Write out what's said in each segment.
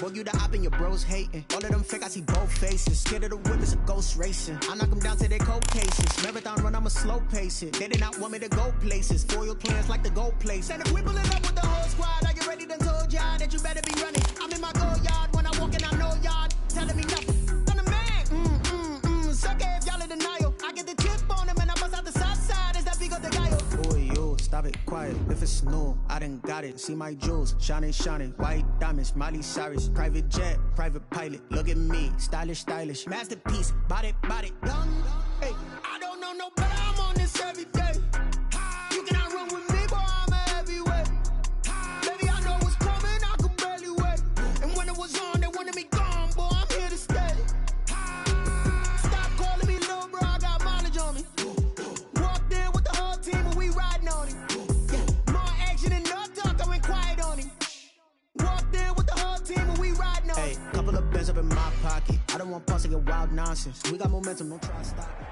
Boy, you the op and your bros hating. All of them fake, I see both faces. Scared of the whip, it's a ghost racing. I knock them down to their cold cases. Marathon run, I'ma slow pace it. They did not want me to go places. Foil plans like the gold place. And if we pulling up with the whole squad, are you ready? Done told y'all that you better be running. I'm in my go yard when I walk in, I know y'all telling me nothing. I'm the man. Suck it if y'all in denial. I get the tip on him and I bust out the south side. Is that big of the guy? Boy, yo, stop it, quiet. If it's new, I done got it. See my jewels, shining, white diamonds, Miley Cyrus, private jet, private pilot. Look at me, stylish, masterpiece, body, young. Hey, I don't know no better. I'm on this every day. You cannot run with me, boy. I'm a heavyweight. Baby, I know what's coming. I could barely wait. And when it was on, they wanted me gone, boy. I'm here to stay. Stop calling me little bro. I got mileage on me. Walked in with the whole team and we riding on it. Yeah, more action and no talk. I went quiet on him. Walked in with the whole team and we riding on it. Hey, couple of bands up in my pocket. I don't want pulse to get wild nonsense. We got momentum. Don't try to stop it.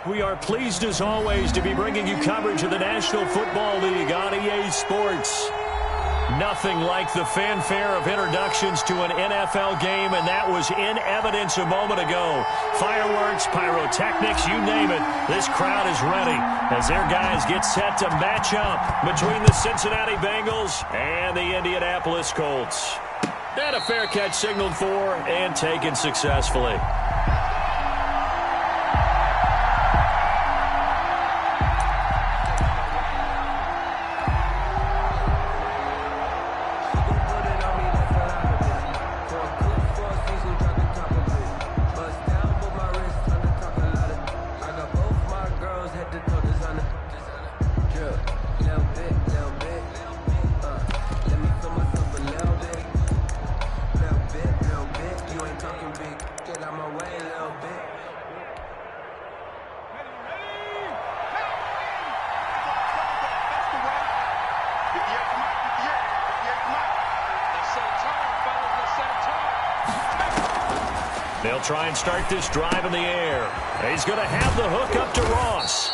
We are pleased as always to be bringing you coverage of the National Football League on EA Sports. Nothing like the fanfare of introductions to an NFL game, and that was in evidence a moment ago. Fireworks, pyrotechnics, you name it. This crowd is ready as their guys get set to match up between the Cincinnati Bengals and the Indianapolis Colts. And a fair catch signaled for and taken successfully. They'll try and start this drive in the air. He's going to have the hook up to Ross.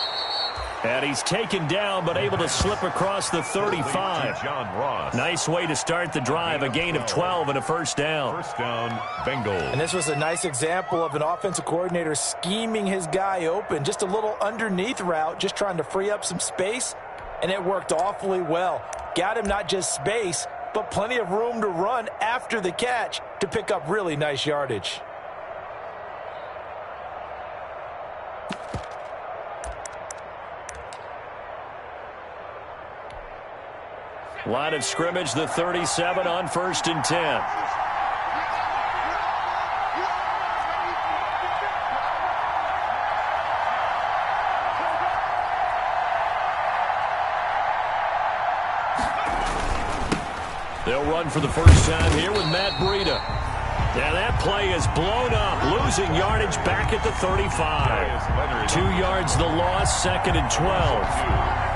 And he's taken down but able to slip across the 35. Nice way to start the drive. A gain of 12 and a first down. First down, Bengals. And this was a nice example of an offensive coordinator scheming his guy open. Just a little underneath route, just trying to free up some space. And it worked awfully well. Got him not just space, but plenty of room to run after the catch to pick up really nice yardage. Line of scrimmage, the 37 on 1st and 10. They'll run for the first time here with Matt Breida. And that play is blown up, losing yardage back at the 35. 2 yards the loss, 2nd and 12.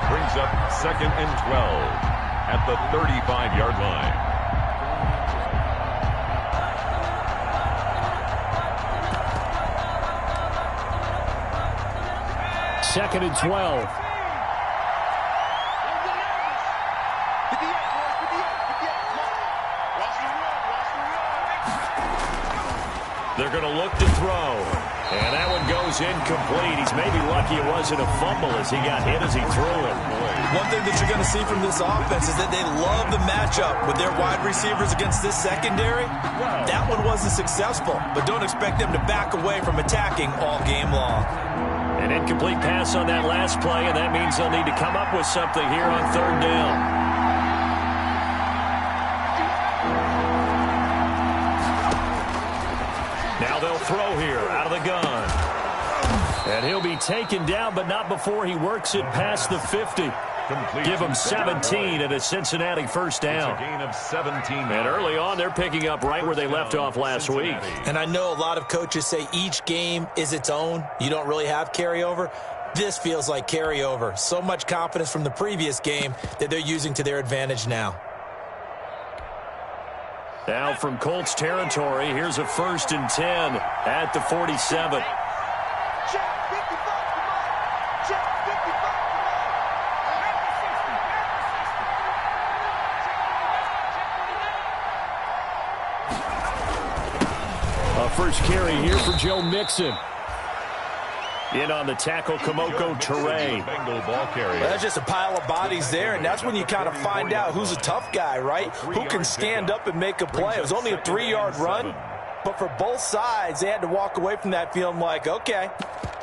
Brings up 2nd and 12. At the 35-yard line. Second and 12. They're going to look to throw. And that one goes incomplete. He's maybe lucky it wasn't a fumble as he got hit as he threw it. One thing that you're going to see from this offense is that they love the matchup with their wide receivers against this secondary. That one wasn't successful, but don't expect them to back away from attacking all game long. An incomplete pass on that last play, and that means they'll need to come up with something here on 3rd down. Now they'll throw here out of the gun. And he'll be taken down, but not before he works it past the 50. Give him 17 and a Cincinnati first down. It's a gain of 17. And early on, they're picking up right where they left off last week. And I know a lot of coaches say each game is its own. You don't really have carryover. This feels like carryover. So much confidence from the previous game that they're using to their advantage now. Now from Colts territory, here's a 1st and 10 at the 47. first carry here for Joe Mixon. In on the tackle, Kamoko Toure. That's just a pile of bodies there, and that's when you kind of find out who's a tough guy, right? Who can stand up and make a play. It was only a 3-yard run, but for both sides, they had to walk away from that feeling like, okay,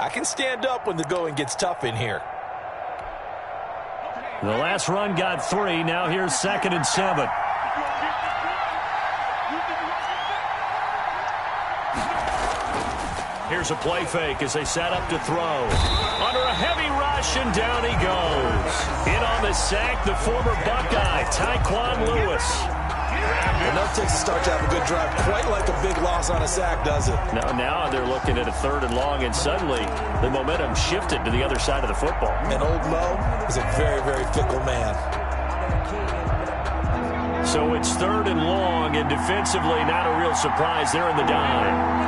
I can stand up when the going gets tough in here. The last run got 3. Now here's 2nd and 7. Here's a play fake as they set up to throw. Under a heavy rush, and down he goes. In on the sack, the former Buckeye, Tyquan Lewis. Enough takes to start to have a good drive. Quite like a big loss on a sack, does it? Now they're looking at a 3rd and long, and suddenly the momentum shifted to the other side of the football. And old Mo is a very, very fickle man. So it's 3rd and long, and defensively not a real surprise. They're in the dime.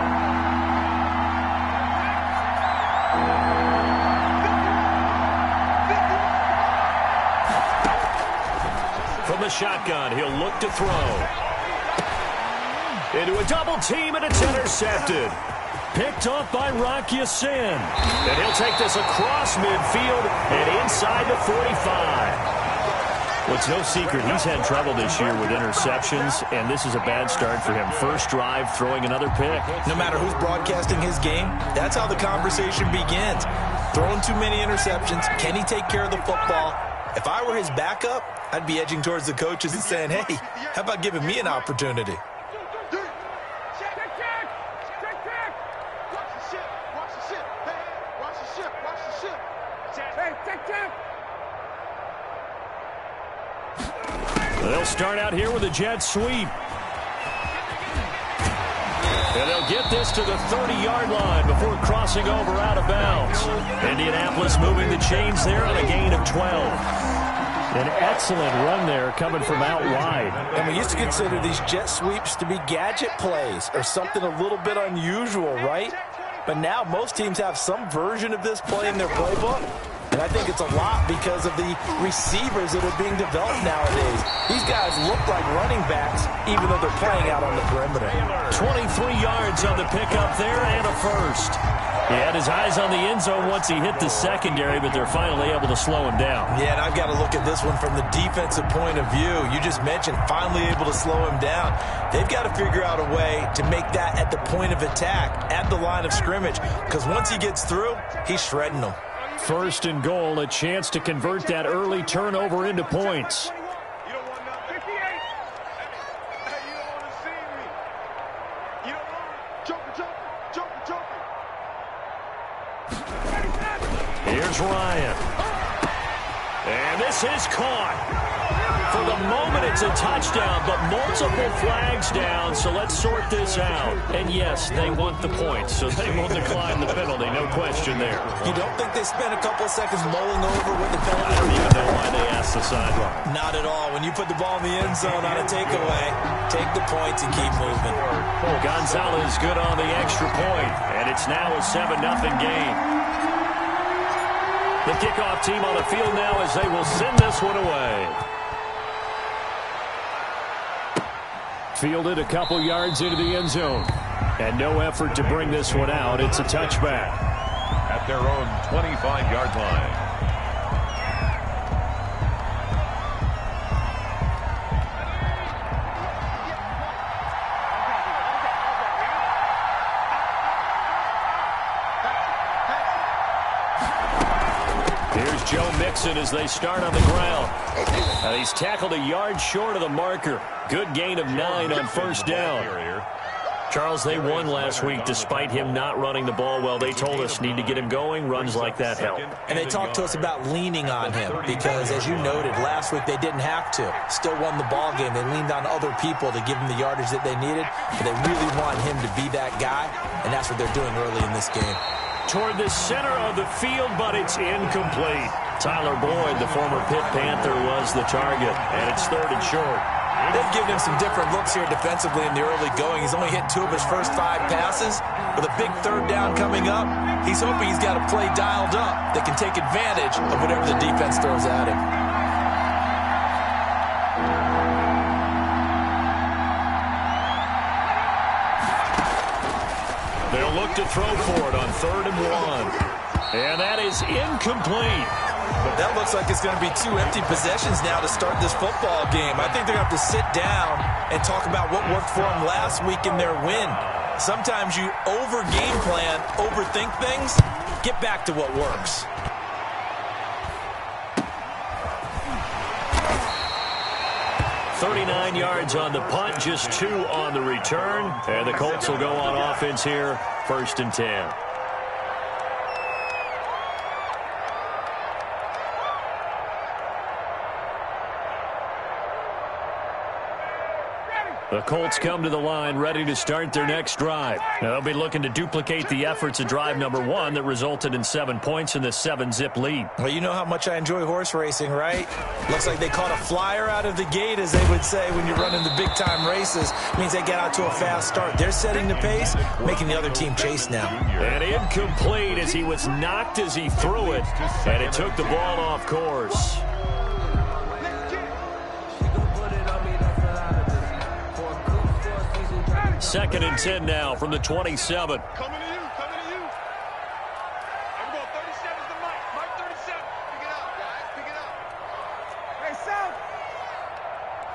From the shotgun, he'll look to throw. Into a double team, and it's intercepted. Picked off by Rock Ya-Sin. And he'll take this across midfield and inside the 45. Well, it's no secret he's had trouble this year with interceptions, and this is a bad start for him. First drive, throwing another pick. No matter who's broadcasting his game, that's how the conversation begins. Throwing too many interceptions. Can he take care of the football? If I were his backup, I'd be edging towards the coaches and saying, hey, how about giving me an opportunity? They'll start out here with a jet sweep. And they'll get this to the 30-yard line before crossing over out of bounds. Indianapolis moving the chains there on a gain of 12. An excellent run there coming from out wide. And we used to consider these jet sweeps to be gadget plays or something a little bit unusual, right? But now most teams have some version of this play in their playbook. And I think it's a lot because of the receivers that are being developed nowadays. These guys look like running backs, even though they're playing out on the perimeter. 23 yards on the pickup there and a first. He had his eyes on the end zone once he hit the secondary, but they're finally able to slow him down. Yeah, and I've got to look at this one from the defensive point of view. You just mentioned finally able to slow him down. They've got to figure out a way to make that at the point of attack, at the line of scrimmage, because once he gets through, he's shredding them. 1st and goal, a chance to convert that early turnover into points. Here's Ryan. And this is caught. For the moment, it's a touchdown, but multiple flags down, so let's sort this out. And yes, they want the points, so they will decline the penalty, no question there. You don't think they spent a couple of seconds mulling over what the penalty? I don't even know why they asked the sideline. Not at all. When you put the ball in the end zone on a takeaway, take the points and keep moving. Gonzalez good on the extra point, and it's now a 7-0 game. The kickoff team on the field now as they will send this one away. Fielded a couple yards into the end zone. And no effort to bring this one out. It's a touchback. At their own 25-yard line. Here's Joe Mixon as they start on the ground. He's tackled a yard short of the marker. Good gain of 9 on first down. Charles, they won last week despite him not running the ball well. They told us need to get him going. Runs like that help. And they talked to us about leaning on him because, as you noted, last week they didn't have to. Still won the ball game. They leaned on other people to give them the yardage that they needed. But they really want him to be that guy, and that's what they're doing early in this game. Toward the center of the field, but it's incomplete. Tyler Boyd, the former Pitt Panther, was the target, and it's 3rd and short. They've given him some different looks here defensively in the early going. He's only hit 2 of his first 5 passes. With a big 3rd down coming up, he's hoping he's got a play dialed up that can take advantage of whatever the defense throws at him. Cook to throw for it on 3rd and 1. And that is incomplete. That looks like it's going to be 2 empty possessions now to start this football game. I think they're going to have to sit down and talk about what worked for them last week in their win. Sometimes you over-game plan, overthink things. Get back to what works. "39 yards on the punt, just 2 on the return. And the Colts will go on offense here, 1st and 10. The Colts come to the line ready to start their next drive. Now, they'll be looking to duplicate the efforts of drive number 1 that resulted in 7 points in the 7-zip lead. Well, you know how much I enjoy horse racing, right? Looks like they caught a flyer out of the gate, as they would say when you're running the big-time races. Means they get out to a fast start. They're setting the pace, making the other team chase now. And incomplete as he was knocked as he threw it, and it took the ball off course. 2nd and 10 now from the 27. Coming to you. I'm going 37 to Mike. Mike 37. Pick it up, guys. Pick it up. Hey, South.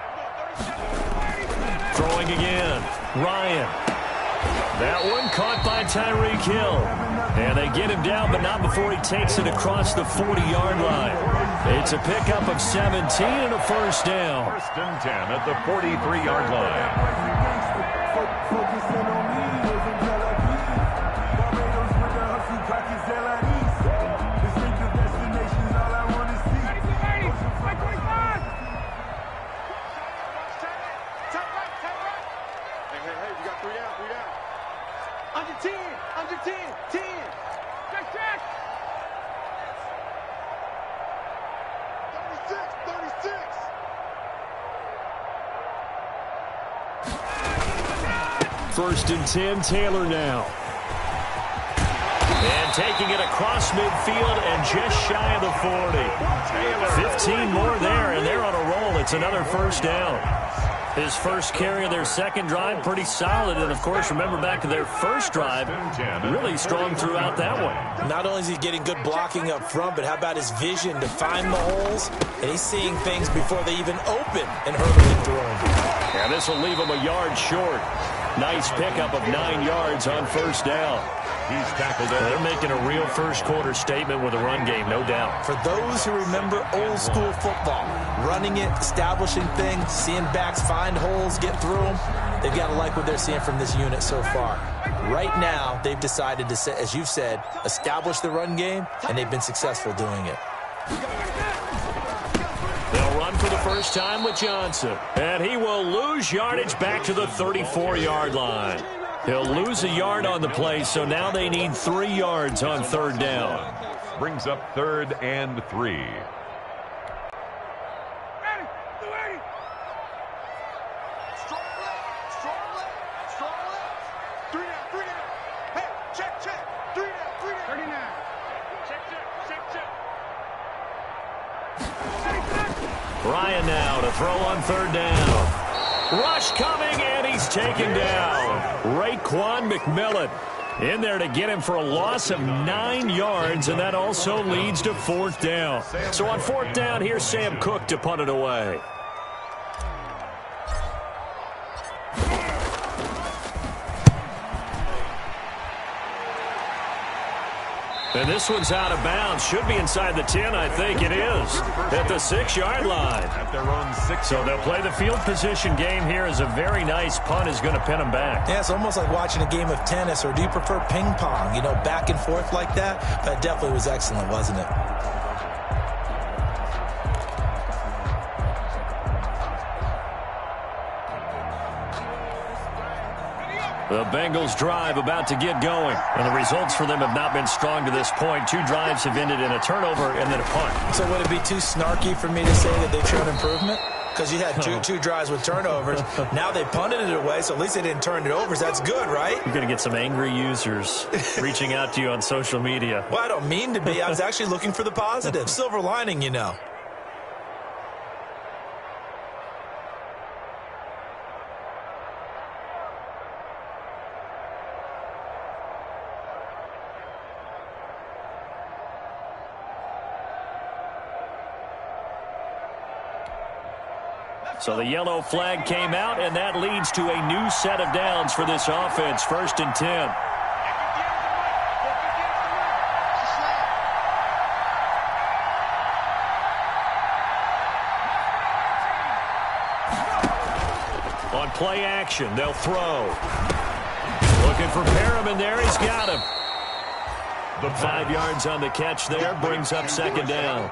I'm going 37. Throwing again. Ryan. That one caught by Tyreek Hill. And they get him down, but not before he takes it across the 40-yard line. It's a pickup of 17 and a 1st down. 1st and 10 at the 43-yard line. Under 10. 10. Check. 36. 1st and 10, Taylor now. And taking it across midfield and just shy of the 40. 15 more there, and they're on a roll. It's another 1st down. His first carry of their 2nd drive, pretty solid. And, of course, remember back to their 1st drive, really strong throughout that one. Not only is he getting good blocking up front, but how about his vision to find the holes? And he's seeing things before they even open and hurtling through them. And this will leave him a yard short. Nice pickup of 9 yards on 1st down. He's tackled it. They're making a real first-quarter statement with a run game, no doubt. For those who remember old-school football, running it, establishing things, seeing backs find holes, get through them, they've got to like what they're seeing from this unit so far. Right now, they've decided to, as you've said, establish the run game, and they've been successful doing it. They'll run for the first time with Johnson, and he will lose yardage back to the 34-yard line. He'll lose a yard on the play, so now they need 3 yards on 3rd down. Brings up 3rd and 3. Ready. 280. Strong left. 3 down. Hey, check. 3 down. 39. Check. Ryan now to throw on 3rd down. Rush coming, and he's taken down. Raekwon McMillan in there to get him for a loss of 9 yards, and that also leads to 4th down. So on 4th down, here's Sam Cook to punt it away. And this one's out of bounds. Should be inside the 10, I think it is. At the 6-yard line. At their own 6. So they'll play the field position game here as a very nice punt is going to pin them back. Yeah, it's almost like watching a game of tennis, or do you prefer ping pong? You know, back and forth like that? That definitely was excellent, wasn't it? The Bengals drive about to get going. And the results for them have not been strong to this point. 2 drives have ended in a turnover and then a punt. So would it be too snarky for me to say that they've shown improvement? Because you had two drives with turnovers. Now they punted it away, so at least they didn't turn it over. So that's good, right? You're going to get some angry users reaching out to you on social media. Well, I don't mean to be. I was actually looking for the positive. Silver lining, you know. So the yellow flag came out, and that leads to a new set of downs for this offense. 1st and 10. On play action, they'll throw. Looking for Perriman there. He's got him. The 5 yards on the catch there brings up 2nd down.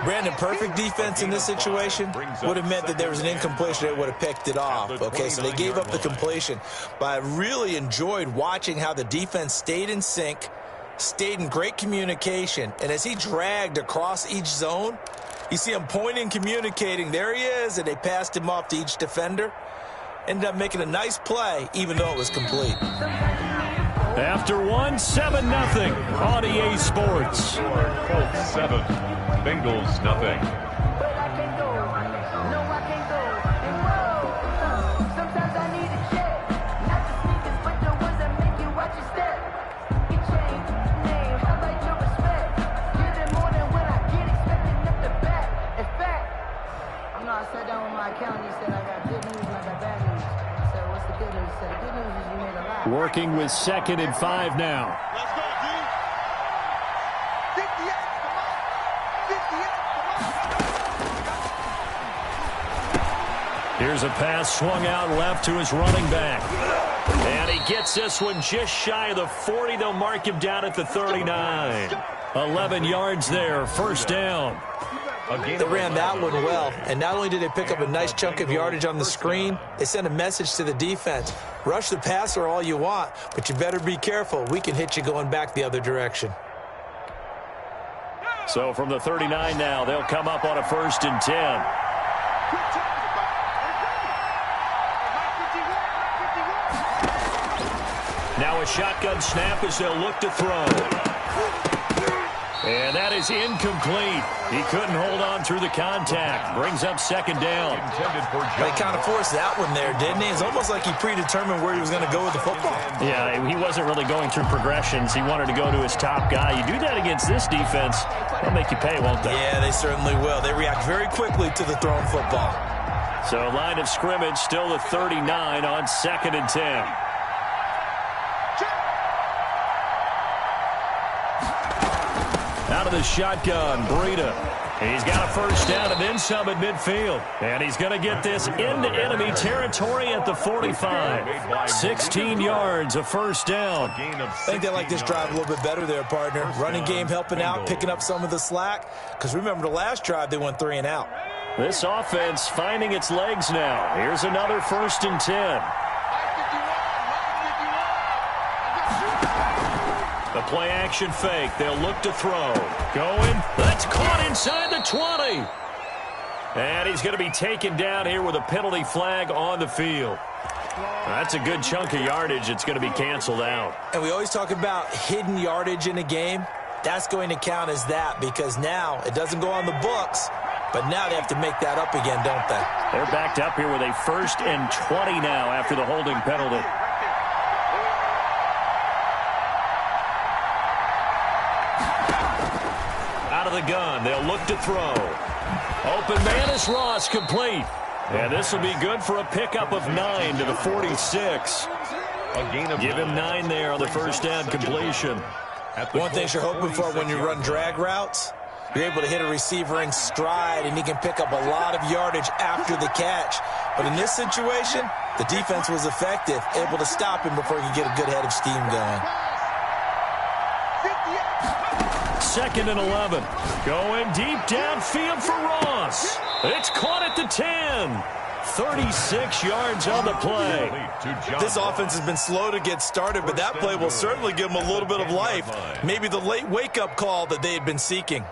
Brandon, perfect defense in this situation would have meant that there was an incompletion. They would have picked it off. Okay, so they gave up the completion. But I really enjoyed watching how the defense stayed in sync, stayed in great communication. And as he dragged across each zone, you see him pointing, communicating. There he is, and they passed him off to each defender. Ended up making a nice play, even though it was complete. After 1, 7-0 on EA Sports. Colts 7, Bengals 0. I sat down with my accountant. He said I got good news and I got bad news. I said, what's the good news? He said, the good news is you made a lot. Working with 2nd and 5 now. Let's go, D. 58, come on. 58, come on. Here's a pass swung out left to his running back. And he gets this one just shy of the 40. They'll mark him down at the 39. 11 yards there, 1st down. They ran that one well, and not only did they pick up a nice chunk of yardage on the screen, they sent a message to the defense. Rush the passer all you want, but you better be careful. We can hit you going back the other direction. So from the 39 now, they'll come up on a 1st and 10. Now a shotgun snap as they'll look to throw. And that is incomplete. He couldn't hold on through the contact. Brings up 2nd down. They kind of forced that one there, didn't he? It's almost like he predetermined where he was going to go with the football. Yeah, he wasn't really going through progressions. He wanted to go to his top guy. You do that against this defense, they'll make you pay, won't they? Yeah, they certainly will. They react very quickly to the thrown football. So line of scrimmage still the 39 on 2nd and 10. Out of the shotgun, Breida. He's got a 1st down and then some at midfield. And he's going to get this into enemy territory at the 45. 16 yards, a 1st down. I think they like this drive a little bit better there, partner. Running game helping out, picking up some of the slack. Because remember, the last drive, they went 3 and out. This offense finding its legs now. Here's another 1st and 10. The play action fake. They'll look to throw. Going. That's caught inside the 20. And he's going to be taken down here with a penalty flag on the field. That's a good chunk of yardage. It's going to be canceled out. And we always talk about hidden yardage in a game. That's going to count as that because now it doesn't go on the books, but now they have to make that up again, don't they? They're backed up here with a 1st and 20 now after the holding penalty. Out of the gun, they'll look to throw. Open man is Ross, complete. And this will be good for a pickup of 9 to the 46. Give him 9 there on the 1st down completion. One thing you're hoping for when you run drag routes, you're able to hit a receiver in stride, and he can pick up a lot of yardage after the catch. But in this situation, the defense was effective, able to stop him before he could get a good head of steam going. 2nd and 11. Going deep downfield for Ross. It's caught at the 10. 36 yards on the play. This offense has been slow to get started, but that play will certainly give them a little bit of life. Maybe the late wake-up call that they had been seeking.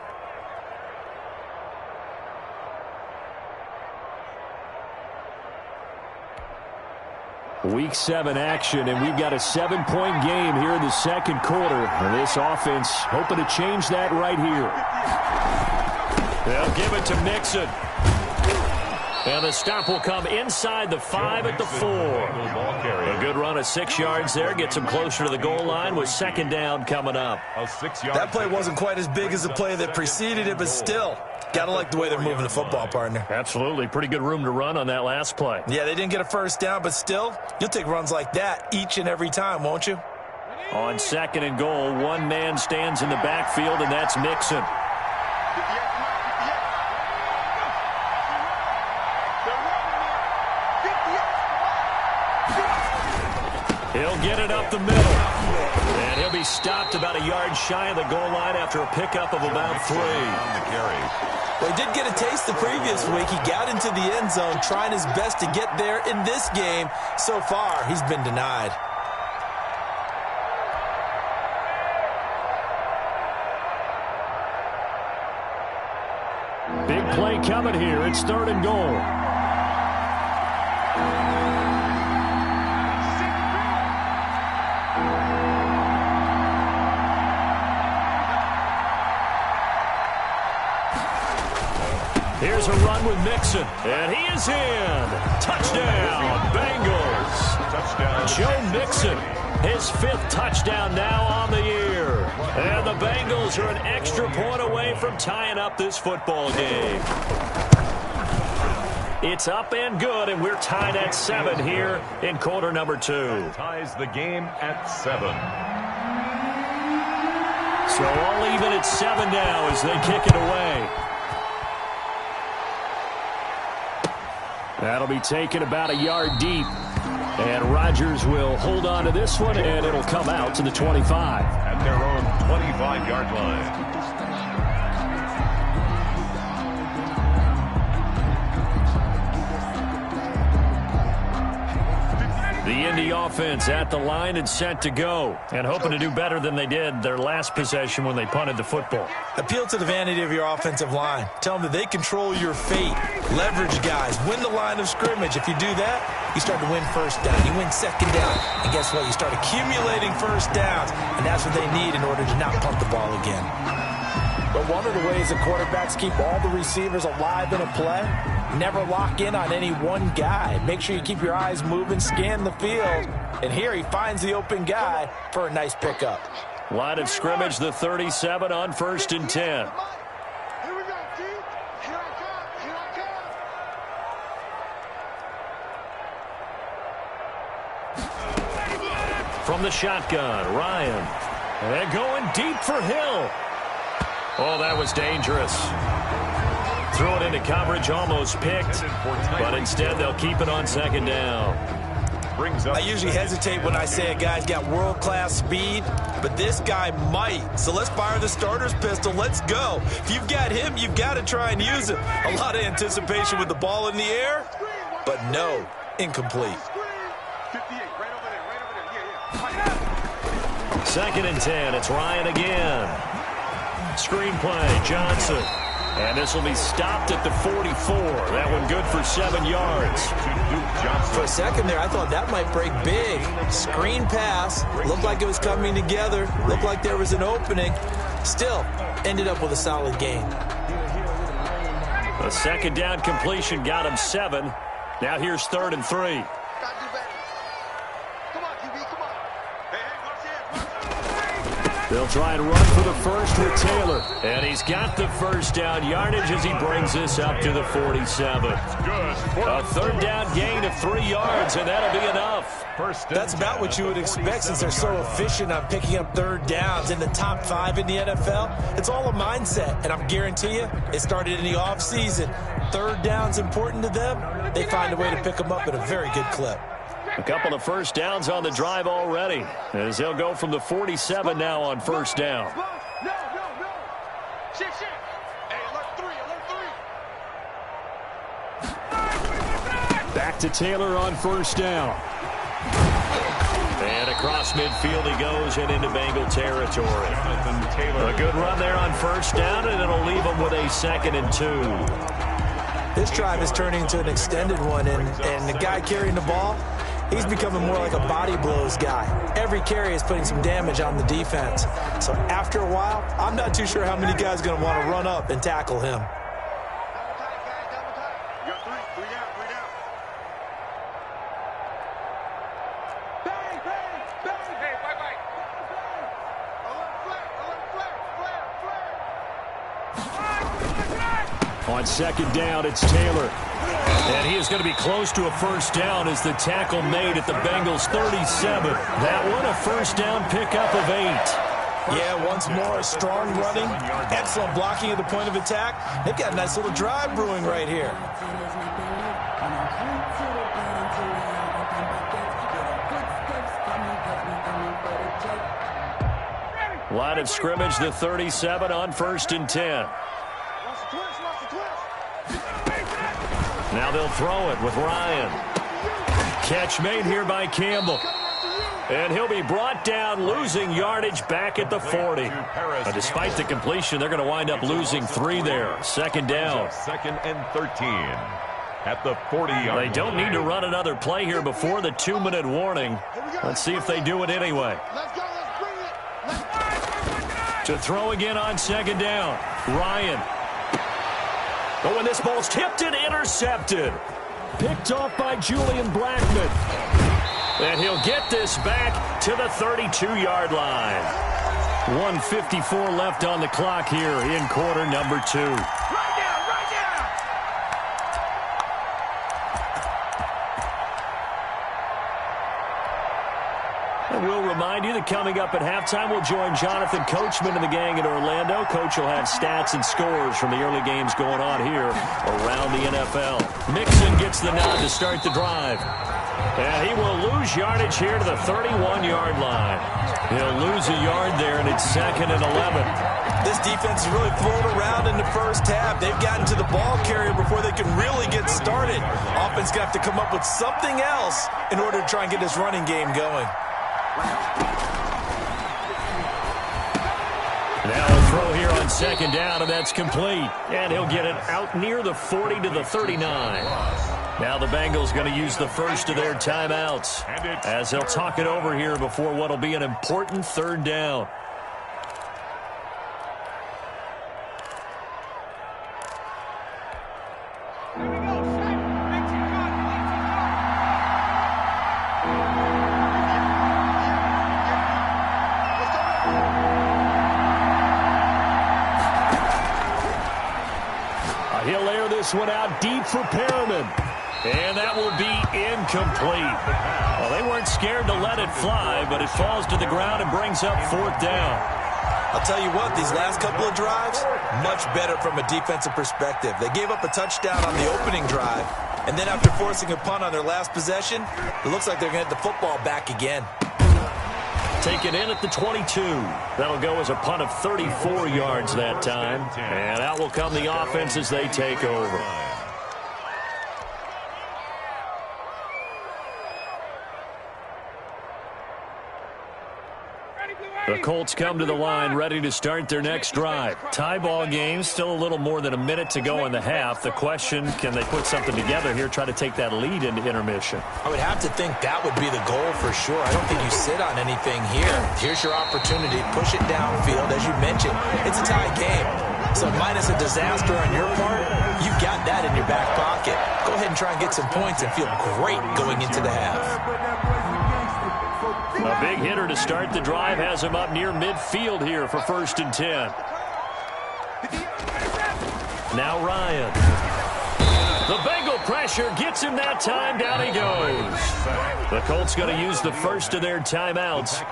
Week 7 action, and we've got a 7-point game here in the 2nd quarter. And this offense hoping to change that right here. They'll give it to Mixon. And the stop will come inside the 5 at the 4. A good run of 6 yards there. Gets him closer to the goal line with 2nd down coming up. That play wasn't quite as big as the play that preceded it, but still, Got to like the way they're moving the football, partner. Absolutely. Pretty good room to run on that last play. Yeah, they didn't get a first down, but still, you'll take runs like that each and every time, won't you? On 2nd and goal, one man stands in the backfield, and that's Mixon. He'll get it up the middle. And he'll be stopped about a yard shy of the goal line after a pickup of about 3. Well, he did get a taste the previous week. He got into the end zone trying his best to get there in this game. So far, he's been denied. Big play coming here. It's 3rd and goal. Here's a run with Mixon, and he is in. Touchdown, Bengals. Touchdown. Joe Mixon, his 5th touchdown now on the year. And the Bengals are an extra point away from tying up this football game. It's up and good, and we're tied at 7 here in quarter number 2. Ties the game at 7. So all even at 7 now as they kick it away. That'll be taken about a yard deep. And Rodgers will hold on to this one, and it'll come out to the 25. At their own 25-yard line. The Indy offense at the line and set to go. And hoping to do better than they did their last possession when they punted the football. Appeal to the vanity of your offensive line. Tell them that they control your fate. Leverage guys. Win the line of scrimmage. If you do that, you start to win first down. You win 2nd down. And guess what? You start accumulating first downs. And that's what they need in order to not punt the ball again. But one of the ways that quarterbacks keep all the receivers alive in a play, never lock in on any one guy. Make sure you keep your eyes moving, scan the field. And here he finds the open guy for a nice pickup. Line of scrimmage, the 37 on 1st and 10. Here we go, G. Here I come. Here I come. From the shotgun, Ryan. And going deep for Hill. Oh, that was dangerous. Throw it into coverage, almost picked. But instead, they'll keep it on 2nd down. I usually hesitate when I say a guy's got world-class speed, but this guy might. So let's fire the starter's pistol. Let's go. If you've got him, you've got to try and use it. A lot of anticipation with the ball in the air, but no, incomplete. 58, right over there. Yeah. 2nd and 10, it's Ryan again. Screenplay, Johnson. And this will be stopped at the 44. That one good for 7 yards. For a second there, I thought that might break big. Screen pass. Looked like it was coming together. Looked like there was an opening. Still, ended up with a solid gain. A 2nd down completion got him 7. Now here's 3rd and 3. Gotta do better. Come on, QB, come on. Hey, watch it. They'll try and run for the first with Taylor. And he's got the first down yardage as he brings this up to the 47. A 3rd down gain of 3 yards, and that'll be enough. That's about what you would expect since they're so efficient on picking up 3rd downs in the top 5 in the NFL. It's all a mindset, and I guarantee you it started in the offseason. 3rd down's important to them. They find a way to pick them up at a very good clip. A couple of first downs on the drive already, as they'll go from the 47 now on 1st down. No. Shit. Hey, alert 3. Back to Taylor on 1st down. And across midfield he goes and into Bengal territory. A good run there on 1st down, and it'll leave him with a 2nd and 2. This drive is turning into an extended one, and the guy carrying the ball, he's becoming more like a body blows guy. Every carry is putting some damage on the defense. So after a while, I'm not too sure how many guys are going to want to run up and tackle him. Double tight. You got 3 down. Bang. Hey, bye. Alert flare. On second down, it's Taylor. And he is going to be close to a first down as the tackle made at the Bengals' 37. That one a first down pickup of 8. Yeah, once more, strong running, excellent blocking at the point of attack. They've got a nice little drive brewing right here. Line of scrimmage, the 37 on 1st and 10. Now they'll throw it with Ryan. Catch made here by Campbell. And he'll be brought down, losing yardage back at the 40. But despite the completion, they're going to wind up losing 3 there. Second down. 2nd and 13 at the 40-yard line. They don't need to run another play here before the 2-minute warning. Let's see if they do it anyway. To throw again on second down. Ryan. Oh, and this ball's tipped and intercepted. Picked off by Julian Blackman. And he'll get this back to the 32-yard line. 1:54 left on the clock here in quarter number 2. And we'll remind you that coming up at halftime, we'll join Jonathan Coachman and the gang in Orlando. Coach will have stats and scores from the early games going on here around the NFL. Mixon gets the nod to start the drive. And he will lose yardage here to the 31-yard line. He'll lose a yard there, and it's 2nd and 11. This defense is really thrown around in the first half. They've gotten to the ball carrier before they can really get started. Offense got to come up with something else in order to try and get this running game going. Now a throw here on second down, and that's complete. And he'll get it out near the 40 to the 39. Now the Bengals going to use the first of their timeouts as they'll talk it over here before what will be an important 3rd down. He'll air this one out deep for Perriman. And that will be incomplete. Well, they weren't scared to let it fly, but it falls to the ground and brings up 4th down. I'll tell you what, these last couple of drives, much better from a defensive perspective. They gave up a touchdown on the opening drive, and then after forcing a punt on their last possession, it looks like they're going to get the football back again. Taken in at the 22. That'll go as a punt of 34 yards that time. And out will come the offense as they take over. The Colts come to the line ready to start their next drive. Tie ball game, still a little more than a minute to go in the half. The question, can they put something together here, try to take that lead into intermission? I would have to think that would be the goal for sure. I don't think you sit on anything here. Here's your opportunity. Push it downfield. As you mentioned, it's a tie game. So minus a disaster on your part, you've got that in your back pocket. Go ahead and try and get some points and feel great going into the half. A big hitter to start the drive has him up near midfield here for 1st and 10. Now Ryan. The Bengal pressure gets him that time. Down he goes. The Colts going to use the first of their timeouts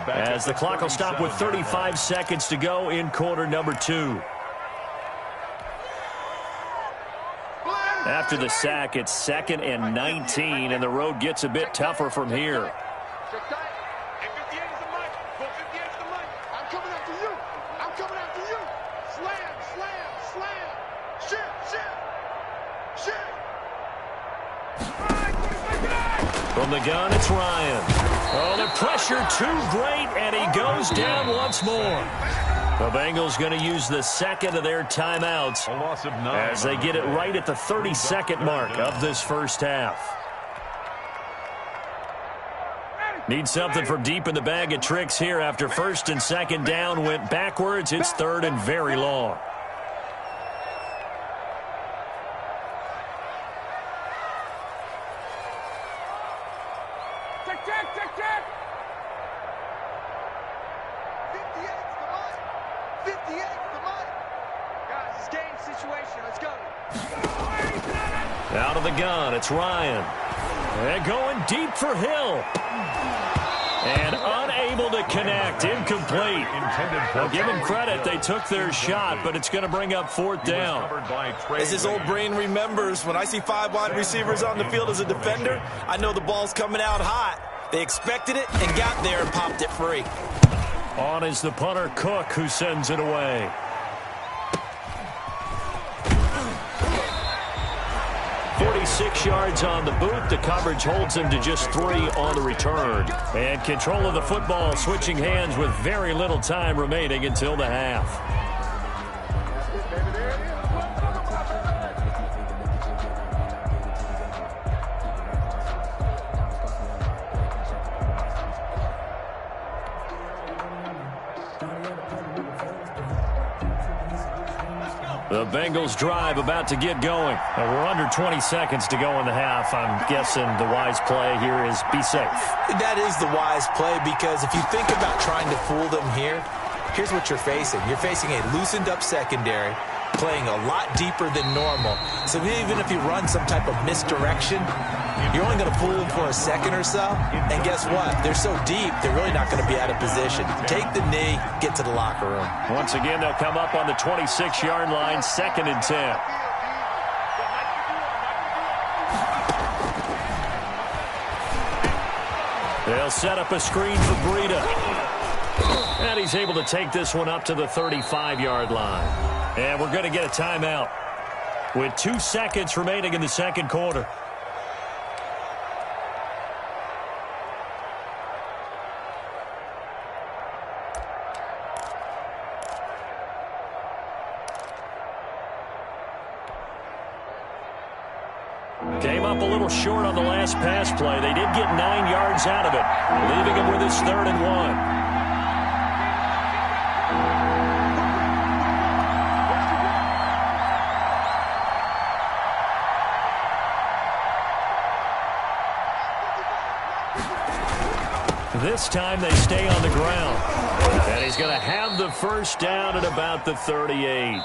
as the clock will stop with 35 seconds to go in quarter number 2. After the sack, it's 2nd and 19, and the road gets a bit tougher from here. From the gun, it's Ryan. Oh, the pressure too great, and he goes down once more. The Bengals going to use the 2nd of their timeouts as they get it right at the 32nd mark of this first half. Need something from deep in the bag of tricks here after 1st and 2nd down went backwards. It's 3rd and very long. Check. 58's the money. Guys, it's game situation. Let's go. Out of the gun, it's Ryan. And going deep for Hill. And unable to connect. Incomplete. Well, give them credit. They took their shot, but it's going to bring up fourth down. As his old brain remembers, when I see 5 wide receivers on the field as a defender, I know the ball's coming out hot. They expected it and got there and popped it free. On is the punter, Cook, who sends it away. .46 yards on the boot. The coverage holds him to just 3 on the return. And control of the football switching hands with very little time remaining until the half. The Bengals drive about to get going. We're under 20 seconds to go in the half. I'm guessing the wise play here is be safe. That is the wise play, because if you think about trying to fool them here, here's what you're facing. You're facing a loosened up secondary, playing a lot deeper than normal. So even if you run some type of misdirection, you're only going to fool them for a second or so. And guess what? They're so deep, they're really not going to be out of position. Take the knee, get to the locker room. Once again, they'll come up on the 26-yard line, 2nd and 10. They'll set up a screen for Breida. And he's able to take this one up to the 35-yard line. And we're going to get a timeout with 2 seconds remaining in the second quarter. Came up a little short on the last pass play. They did get 9 yards out of it, leaving him with his 3rd and 1. This time they stay on the ground. And he's going to have the first down at about the 38.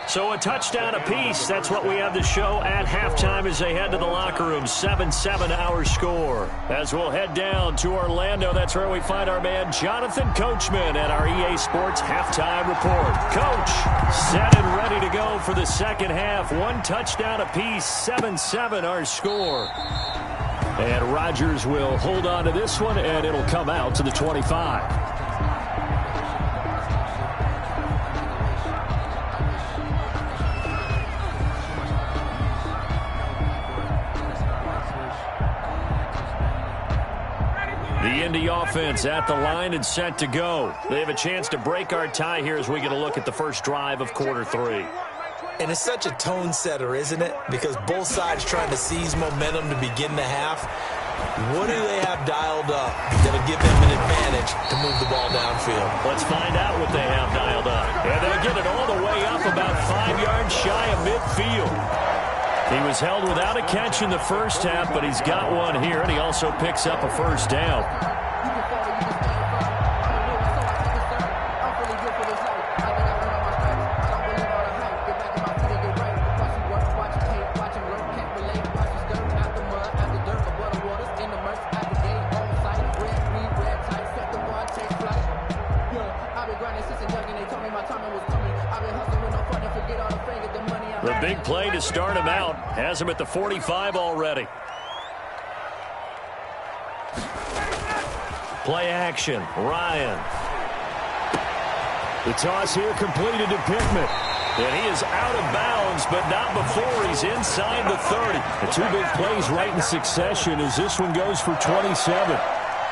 So a touchdown apiece. That's what we have to show at halftime as they head to the locker room. 7-7 our score. As we'll head down to Orlando, that's where we find our man Jonathan Coachman at our EA Sports Halftime Report. Coach, set and ready to go for the second half. 1 touchdown apiece. 7-7 our score. And Rodgers will hold on to this one, and it'll come out to the 25. The Indy offense at the line and set to go. They have a chance to break our tie here as we get a look at the first drive of quarter 3. And it's such a tone setter, isn't it? Because both sides trying to seize momentum to begin the half. What do they have dialed up that'll give them an advantage to move the ball downfield? Let's find out what they have dialed up. And they'll get it all the way up about 5 yards shy of midfield. He was held without a catch in the first half, but he's got one here, and he also picks up a first down. The big play to start him out has him at the 45 already. Play action. Ryan. The toss here completed to Pittman. And he is out of bounds, but not before he's inside the 30. The 2 big plays right in succession as this one goes for 27.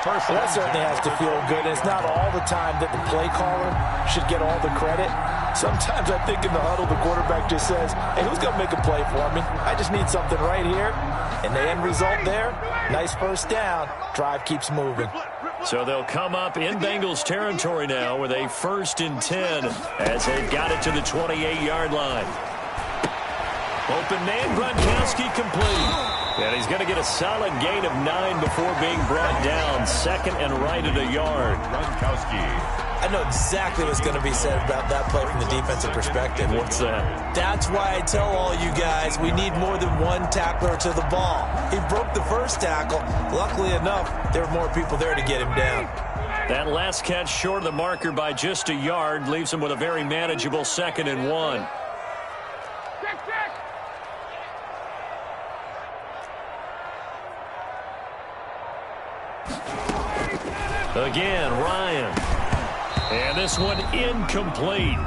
That certainly has to feel good. It's not all the time that the play caller should get all the credit. Sometimes I think in the huddle, the quarterback just says, hey, who's going to make a play for me? I just need something right here. And the end result there, nice first down. Drive keeps moving. So they'll come up in Bengals territory now with a 1st and 10 as they've got it to the 28-yard line. Open man, Gronkowski complete. And he's going to get a solid gain of 9 before being brought down. 2nd and right at a yard. Gronkowski. I know exactly what's going to be said about that play from the defensive perspective. What's that? That's why I tell all you guys we need more than one tackler to the ball. He broke the first tackle. Luckily enough, there were more people there to get him down. That last catch short of the marker by just a yard leaves him with a very manageable 2nd and 1. Again, Ryan. And this one incomplete.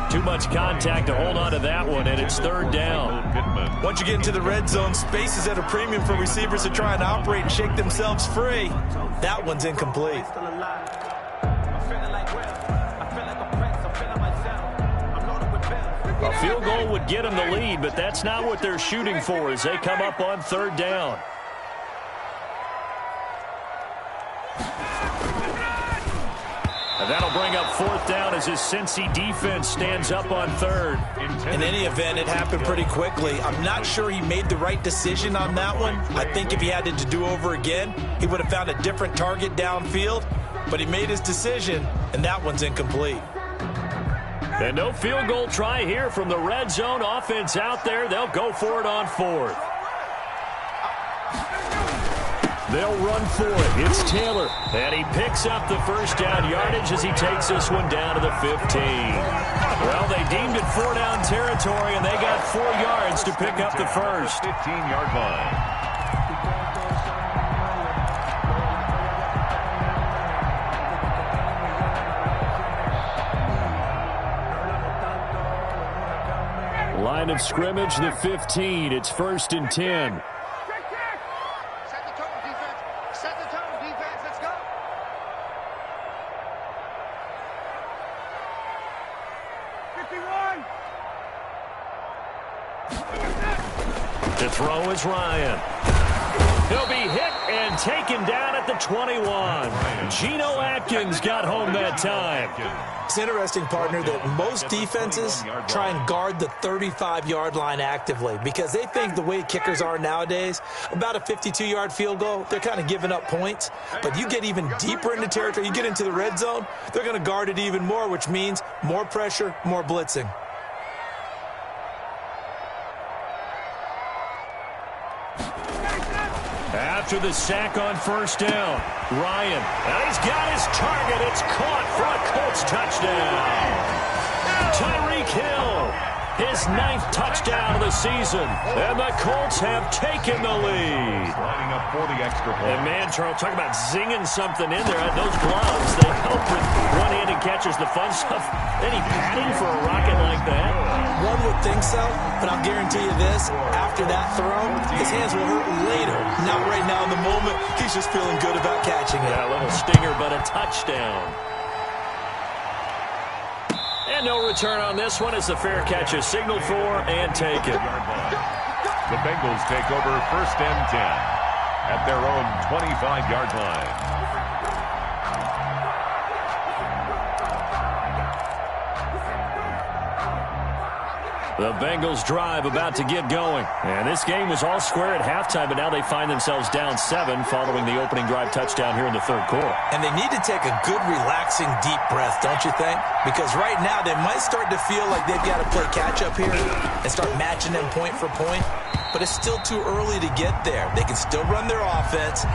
Too much contact to hold on to that one, and it's 3rd down. Once you get into the red zone, space is at a premium for receivers to try and operate and shake themselves free. That one's incomplete. A field goal would get them the lead, but that's not what they're shooting for as they come up on 3rd down. And that'll bring up 4th down as his Cincy defense stands up on 3rd. In any event, it happened pretty quickly. I'm not sure he made the right decision on that one. I think if he had to do over again, he would have found a different target downfield. But he made his decision, and that one's incomplete. And no field goal try here from the red zone offense out there. They'll go for it on 4th. They'll run for it. It's Taylor. And he picks up the 1st down yardage as he takes this one down to the 15. Well, they deemed it 4-down territory, and they got 4 yards to pick up the 1st. 15-yard line. Line of scrimmage, the 15. It's 1st and 10. Set the tone, defense. Set the tone, defense. Let's go. To throw is Ryan. He'll be hit and taken down at the 21. Geno Atkins got home that time. It's interesting, partner, that most defenses try and guard the 35-yard line actively because they think the way kickers are nowadays, about a 52-yard field goal, they're kind of giving up points. But you get even deeper into territory, you get into the red zone, they're going to guard it even more, which means more pressure, more blitzing. After the sack on 1st down, Ryan, and he's got his target. It's caught for a Colts touchdown. Tyreek Hill, his 9th touchdown of the season, and the Colts have taken the lead. Lining up for the extra point. And man, Charles, talk about zinging something in there. Those gloves, they help with one-handed catches, the fun stuff. Any padding for a rocket like that? One would think so, but I'll guarantee you this, after that throw, his hands will hurt later. Not right now in the moment. He's just feeling good about catching it. Yeah, a little stinger, but a touchdown. And no return on this one as the fair catch is signaled for and taken. The Bengals take over 1st and 10 at their own 25-yard line. The Bengals drive about to get going. And this game was all square at halftime, but now they find themselves down 7 following the opening drive touchdown here in the 3rd quarter. And they need to take a good, relaxing, deep breath, don't you think? Because right now they might start to feel like they've got to play catch-up here and start matching them point for point. But it's still too early to get there. They can still run their offense.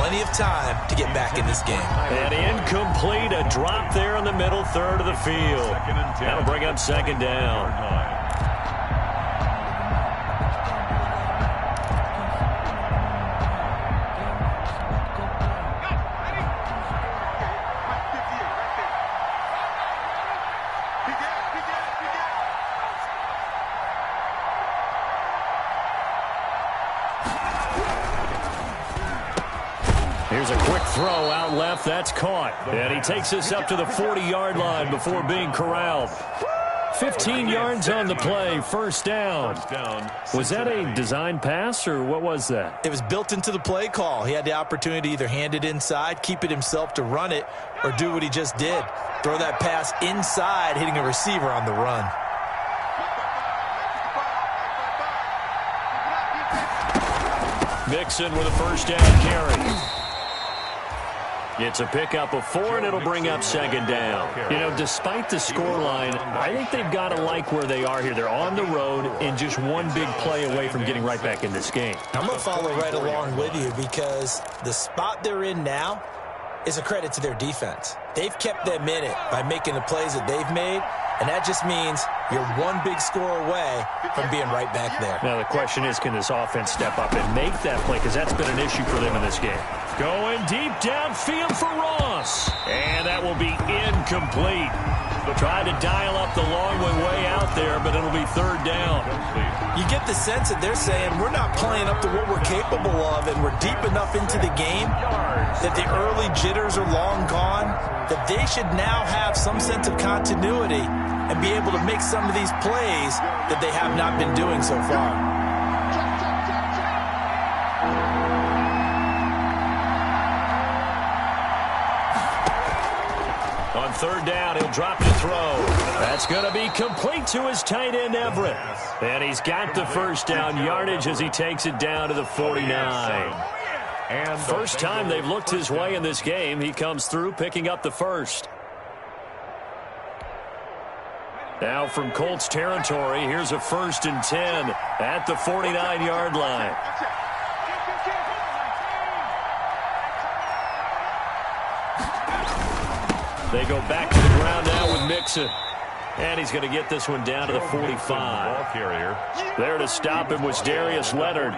Plenty of time to get back in this game. And incomplete, a drop there in the middle third of the field. That'll bring up 2nd down. Here's a quick throw out left. That's caught. And he takes us up to the 40-yard line before being corralled. 15 yards on the play, 1st down. Was that a design pass, or what was that? It was built into the play call. He had the opportunity to either hand it inside, keep it himself to run it, or do what he just did. Throw that pass inside, hitting a receiver on the run. Mixon with a 1st down carry. It's a pickup of 4, and it'll bring up second down. You know, despite the scoreline, I think they've got to like where they are here. They're on the road and just one big play away from getting right back in this game. I'm going to follow right along with you because the spot they're in now is a credit to their defense. They've kept them in it by making the plays that they've made, and that just means you're one big score away from being right back there. Now, the question is, can this offense step up and make that play? Because that's been an issue for them in this game. Going deep downfield for Ross. And that will be incomplete. Tried to dial up the long way out there, but it'll be third down. You get the sense that they're saying we're not playing up to what we're capable of, and we're deep enough into the game that the early jitters are long gone, that they should now have some sense of continuity and be able to make some of these plays that they have not been doing so far. On third down, he'll drop to throw. That's going to be complete to his tight end, Everett. And he's got the first down yardage as he takes it down to the 49. And first time they've looked his way in this game, he comes through picking up the first. Now from Colts territory, here's a 1st and 10 at the 49-yard line. They go back to the ground now with Mixon. And he's going to get this one down to the 45. There to stop him was Darius Leonard.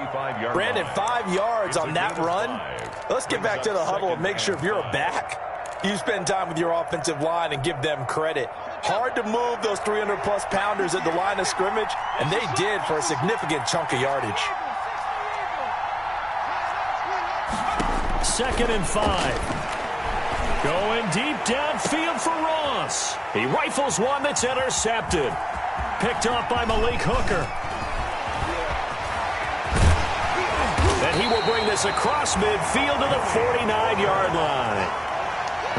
Brandon, 5 yards on that run. Let's get back to the huddle and make sure if you're a back, you spend time with your offensive line and give them credit. Hard to move those 300-plus pounders at the line of scrimmage, and they did for a significant chunk of yardage. 2nd and 5. Going deep downfield for Ross. He rifles one that's intercepted. Picked off by Malik Hooker. And he will bring this across midfield to the 49-yard line.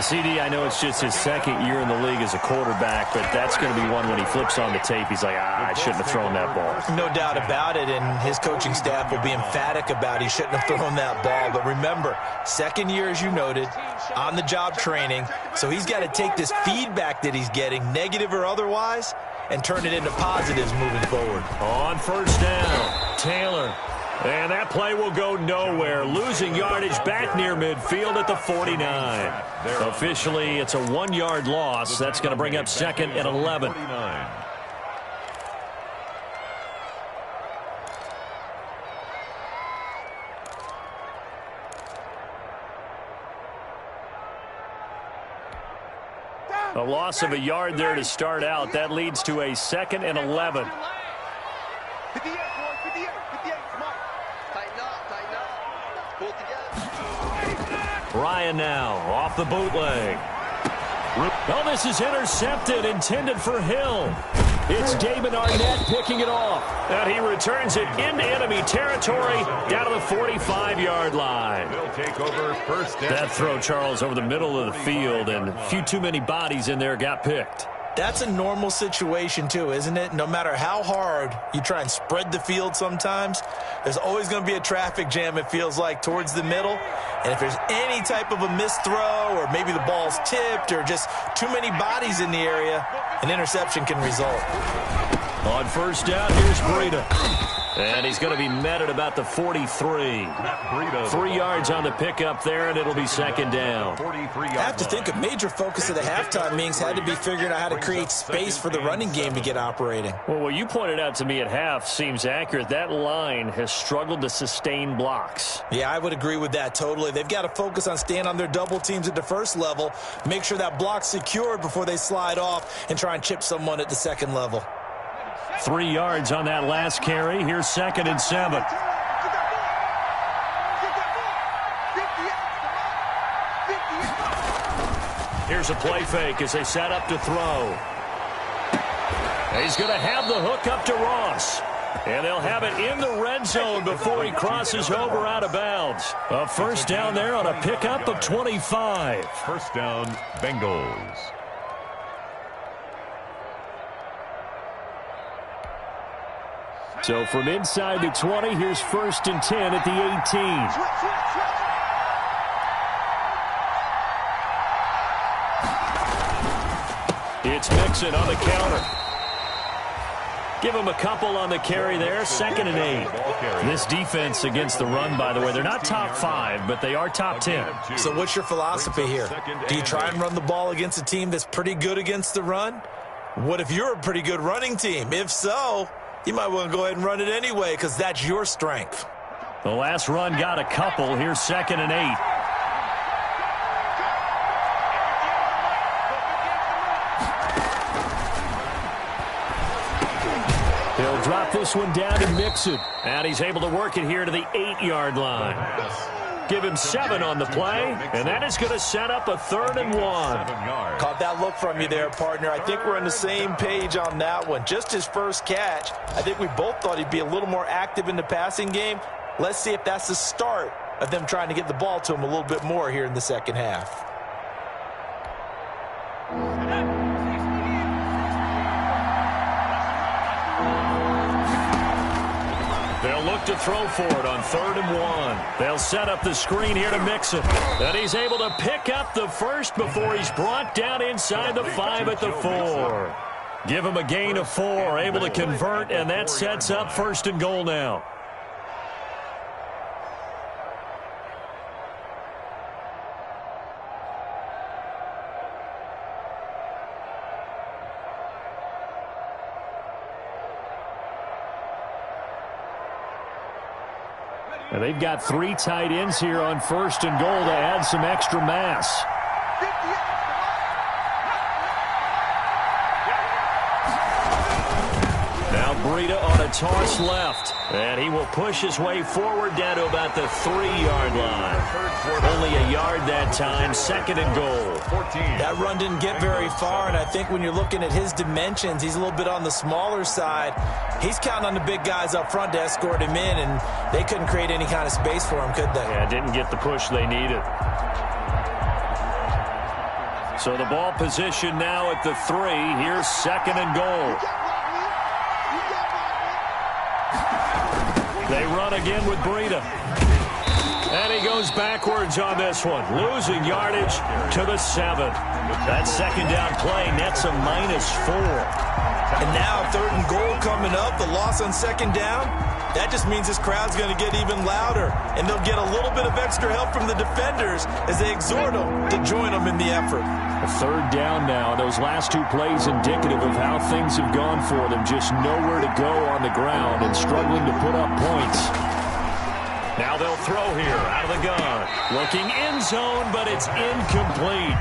CD, I know it's just his 2nd year in the league as a quarterback, but that's going to be one when he flips on the tape, he's like, I shouldn't have thrown that ball. No doubt about it, and his coaching staff will be emphatic about he shouldn't have thrown that ball. But remember, 2nd year, as you noted, on-the-job training, so he's got to take this feedback that he's getting, negative or otherwise, and turn it into positives moving forward. On first down, Taylor. And that play will go nowhere. Losing yardage back near midfield at the 49. Officially, it's a 1-yard loss. That's going to bring up 2nd and 11. A loss of a yard there to start out. That leads to a 2nd and 11. Ryan now off the bootleg. Oh, this is intercepted, intended for Hill. It's Damon Arnett picking it off. And he returns it into enemy territory down to the 45-yard line. They'll take over first down. That throw, Charles, over the middle of the field, and a few too many bodies in there got picked. That's a normal situation, too, isn't it? No matter how hard you try and spread the field sometimes, there's always going to be a traffic jam, it feels like, towards the middle. And if there's any type of a missed throw or maybe the ball's tipped or just too many bodies in the area, an interception can result. On first down, here's Breida. And he's going to be met at about the 43. 3 yards on the pickup there, and it'll be 2nd down. I have to think a major focus of the halftime meetings had to be figuring out how to create space for the running game to get operating. Well, what you pointed out to me at half seems accurate. That line has struggled to sustain blocks. Yeah, I would agree with that totally. They've got to focus on staying on their double teams at the first level, make sure that block's secured before they slide off and try and chip someone at the second level. 3 yards on that last carry. Here's 2nd and 7. Here's a play fake as they set up to throw. He's going to have the hook up to Ross. And they'll have it in the red zone before he crosses over out of bounds. A first down there on a pickup of 25. First down, Bengals. So from inside the 20, here's 1st and 10 at the 18. It's Mixon on the counter. Give him a couple on the carry there. 2nd and 8. This defense against the run, by the way, they're not top 5, but they are top 10. So what's your philosophy here? Do you try and run the ball against a team that's pretty good against the run? What if you're a pretty good running team? If so, you might want to go ahead and run it anyway because that's your strength. The last run got a couple. Here's 2nd and 8. He'll drop this one down to Mixon. And he's able to work it here to the 8-yard line. Give him 7 on the play, and that is going to set up a 3rd and 1. Caught that look from you there, partner. I think we're on the same page on that one. Just his first catch. I think we both thought he'd be a little more active in the passing game. Let's see if that's the start of them trying to get the ball to him a little bit more here in the second half. They'll look to throw for it on 3rd and 1. They'll set up the screen here to Mixon. And he's able to pick up the first before he's brought down inside the 5 at the 4. Give him a gain of 4, able to convert, and that sets up 1st and goal now. And they've got 3 tight ends here on 1st and goal to add some extra mass. Now Breida on a toss left. And he will push his way forward down to about the 3-yard line. Only a yard that time. 2nd and goal. That run didn't get very far, and I think when you're looking at his dimensions, he's a little bit on the smaller side. He's counting on the big guys up front to escort him in, and they couldn't create any kind of space for him, could they? Yeah, didn't get the push they needed. So the ball position now at the 3. Here's 2nd and goal. They run again with Breida. And he goes backwards on this one, losing yardage to the 7. That 2nd down play nets a -4. And now 3rd and goal coming up, the loss on 2nd down. That just means this crowd's going to get even louder. And they'll get a little bit of extra help from the defenders as they exhort them to join them in the effort. A 3rd down now. Those last 2 plays indicative of how things have gone for them. Just nowhere to go on the ground and struggling to put up points. Now they'll throw here out of the gun. Looking end zone, but it's incomplete.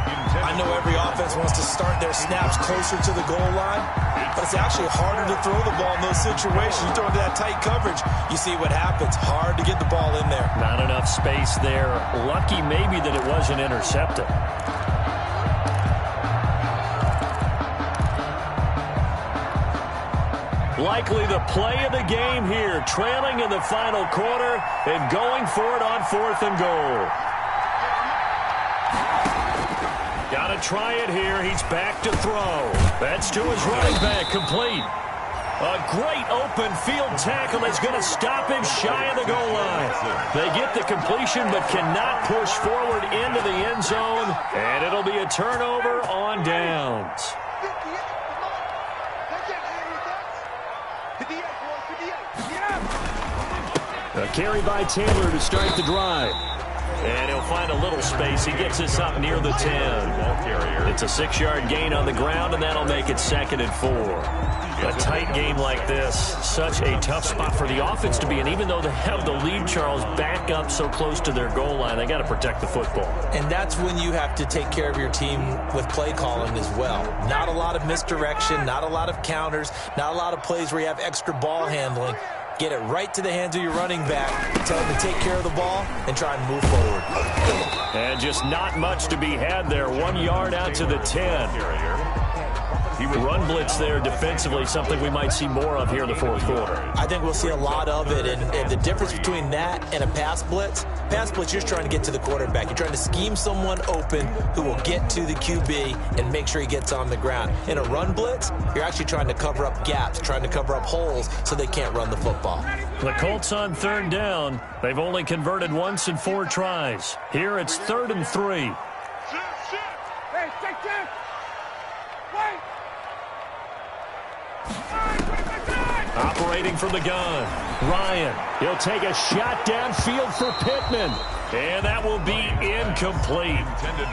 I know every offense wants to start their snaps closer to the goal line, but it's actually harder to throw the ball in those situations. You throw into that tight coverage, you see what happens. Hard to get the ball in there. Not enough space there. Lucky maybe that it wasn't intercepted. Likely the play of the game here, trailing in the final quarter and going for it on 4th and goal. Got to try it here. He's back to throw. That's to his running back, complete. A great open field tackle is going to stop him shy of the goal line. They get the completion but cannot push forward into the end zone, and it'll be a turnover on downs. A carry by Taylor to start the drive. And he'll find a little space. He gets this up near the 10. It's a 6-yard gain on the ground, and that'll make it 2nd and 4. A tight game like this, such a tough spot for the offense to be in. Even though they have the lead, Charles, back up so close to their goal line, they got to protect the football. And that's when you have to take care of your team with play calling as well. Not a lot of misdirection, not a lot of counters, not a lot of plays where you have extra ball handling. Get it right to the hands of your running back. Tell him to take care of the ball and try and move forward. And just not much to be had there. 1 yard out to the 10. Run blitz there defensively, something we might see more of here in the 4th quarter. I think we'll see a lot of it, and the difference between that and a pass blitz, you're just trying to get to the quarterback. You're trying to scheme someone open who will get to the QB and make sure he gets on the ground. In a run blitz, you're actually trying to cover up gaps, trying to cover up holes so they can't run the football. The Colts on 3rd down. They've only converted once in 4 tries. Here it's 3rd and 3. Hey, take 10. Wait. Operating from the gun, Ryan. He'll take a shot downfield for Pittman. And that will be incomplete.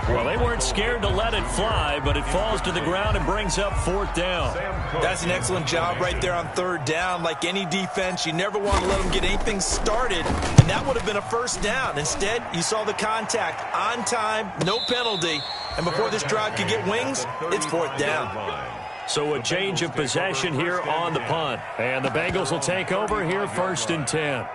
Well, they weren't scared to let it fly, but it falls to the ground and brings up 4th down. That's an excellent job right there on 3rd down. Like any defense, you never want to let them get anything started, and that would have been a 1st down. Instead, you saw the contact on time, no penalty, and before this drive could get wings, it's 4th down. So a change of possession here on the punt, and the Bengals will take over here 1st and 10.